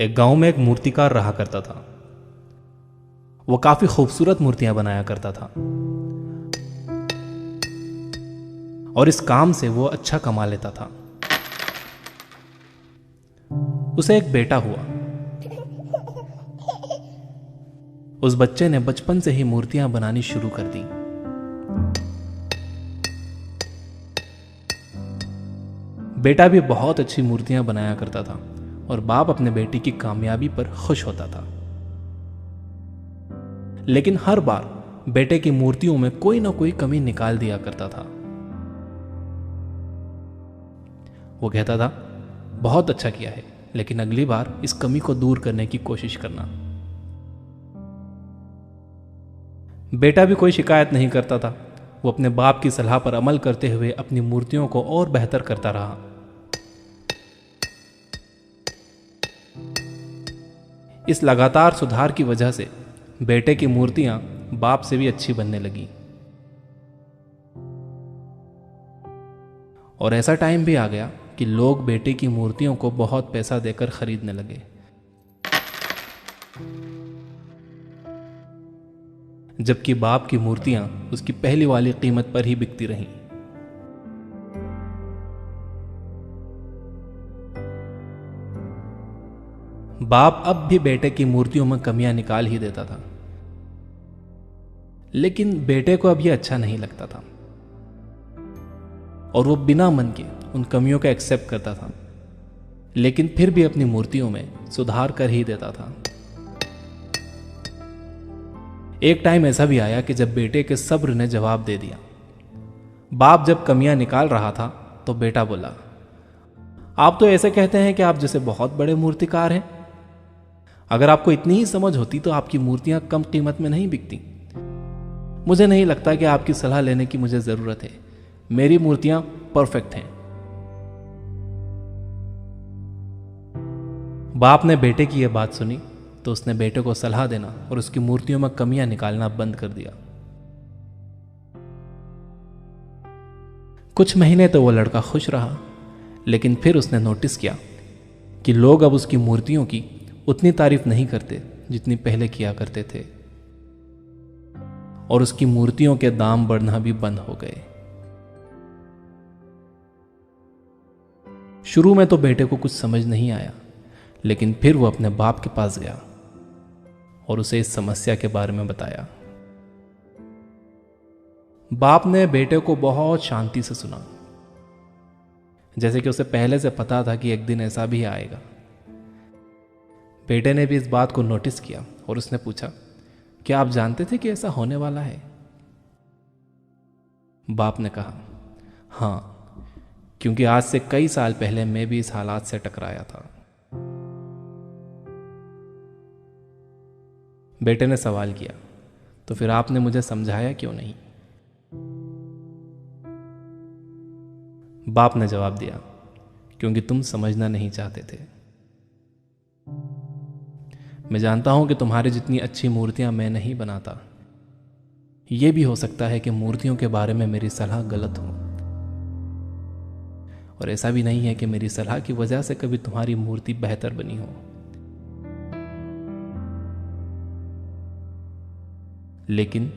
एक गांव में एक मूर्तिकार रहा करता था। वो काफी खूबसूरत मूर्तियां बनाया करता था और इस काम से वो अच्छा कमा लेता था। उसे एक बेटा हुआ। उस बच्चे ने बचपन से ही मूर्तियां बनानी शुरू कर दी। बेटा भी बहुत अच्छी मूर्तियां बनाया करता था और बाप अपने बेटे की कामयाबी पर खुश होता था। लेकिन हर बार बेटे की मूर्तियों में कोई ना कोई कमी निकाल दिया करता था। वो कहता था, बहुत अच्छा किया है, लेकिन अगली बार इस कमी को दूर करने की कोशिश करना। बेटा भी कोई शिकायत नहीं करता था। वो अपने बाप की सलाह पर अमल करते हुए अपनी मूर्तियों को और बेहतर करता रहा। इस लगातार सुधार की वजह से बेटे की मूर्तियां बाप से भी अच्छी बनने लगी। और ऐसा टाइम भी आ गया कि लोग बेटे की मूर्तियों को बहुत पैसा देकर खरीदने लगे। जबकि बाप की मूर्तियां उसकी पहली वाली कीमत पर ही बिकती रहीं। बाप अब भी बेटे की मूर्तियों में कमियां निकाल ही देता था, लेकिन बेटे को अब यह अच्छा नहीं लगता था और वो बिना मन के उन कमियों को एक्सेप्ट करता था, लेकिन फिर भी अपनी मूर्तियों में सुधार कर ही देता था। एक टाइम ऐसा भी आया कि जब बेटे के सब्र ने जवाब दे दिया। बाप जब कमियां निकाल रहा था तो बेटा बोला, आप तो ऐसे कहते हैं कि आप जैसे बहुत बड़े मूर्तिकार हैं। अगर आपको इतनी ही समझ होती तो आपकी मूर्तियां कम कीमत में नहीं बिकती। मुझे नहीं लगता कि आपकी सलाह लेने की मुझे जरूरत है। मेरी मूर्तियां परफेक्ट हैं। बाप ने बेटे की यह बात सुनी तो उसने बेटे को सलाह देना और उसकी मूर्तियों में कमियां निकालना बंद कर दिया। कुछ महीने तो वो लड़का खुश रहा, लेकिन फिर उसने नोटिस किया कि लोग अब उसकी मूर्तियों की उतनी तारीफ नहीं करते जितनी पहले किया करते थे और उसकी मूर्तियों के दाम बढ़ना भी बंद हो गए। शुरू में तो बेटे को कुछ समझ नहीं आया, लेकिन फिर वो अपने बाप के पास गया और उसे इस समस्या के बारे में बताया। बाप ने बेटे को बहुत शांति से सुना, जैसे कि उसे पहले से पता था कि एक दिन ऐसा भी आएगा। बेटे ने भी इस बात को नोटिस किया और उसने पूछा, क्या आप जानते थे कि ऐसा होने वाला है? बाप ने कहा, हां, क्योंकि आज से कई साल पहले मैं भी इस हालात से टकराया था। बेटे ने सवाल किया, तो फिर आपने मुझे समझाया क्यों नहीं? बाप ने जवाब दिया, क्योंकि तुम समझना नहीं चाहते थे। मैं जानता हूं कि तुम्हारे जितनी अच्छी मूर्तियां मैं नहीं बनाता। यह भी हो सकता है कि मूर्तियों के बारे में मेरी सलाह गलत हो, और ऐसा भी नहीं है कि मेरी सलाह की वजह से कभी तुम्हारी मूर्ति बेहतर बनी हो। लेकिन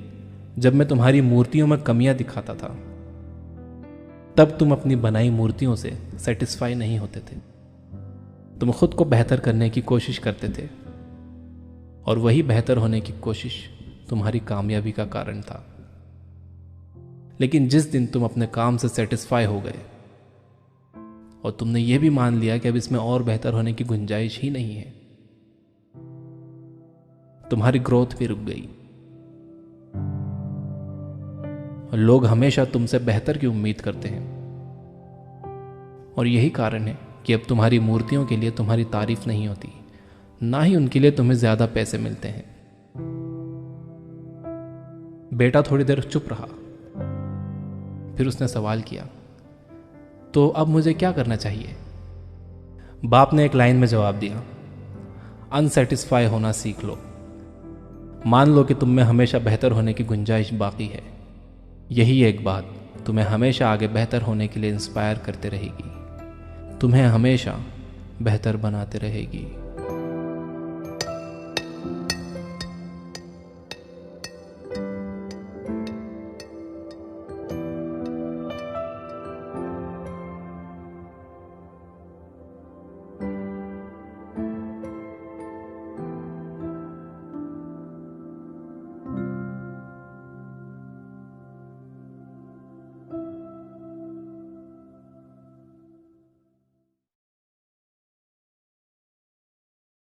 जब मैं तुम्हारी मूर्तियों में कमियां दिखाता था, तब तुम अपनी बनाई मूर्तियों से सेटिस्फाई नहीं होते थे। तुम खुद को बेहतर करने की कोशिश करते थे, और वही बेहतर होने की कोशिश तुम्हारी कामयाबी का कारण था। लेकिन जिस दिन तुम अपने काम से सेटिस्फाई हो गए और तुमने यह भी मान लिया कि अब इसमें और बेहतर होने की गुंजाइश ही नहीं है, तुम्हारी ग्रोथ भी रुक गई। लोग हमेशा तुमसे बेहतर की उम्मीद करते हैं, और यही कारण है कि अब तुम्हारी मूर्तियों के लिए तुम्हारी तारीफ नहीं होती, ना ही उनके लिए तुम्हें ज्यादा पैसे मिलते हैं। बेटा थोड़ी देर चुप रहा, फिर उसने सवाल किया, तो अब मुझे क्या करना चाहिए? बाप ने एक लाइन में जवाब दिया, अनसेटिस्फाई होना सीख लो। मान लो कि तुम में हमेशा बेहतर होने की गुंजाइश बाकी है। यही एक बात तुम्हें हमेशा आगे बेहतर होने के लिए इंस्पायर करते रहेगी, तुम्हें हमेशा बेहतर बनाते रहेगी।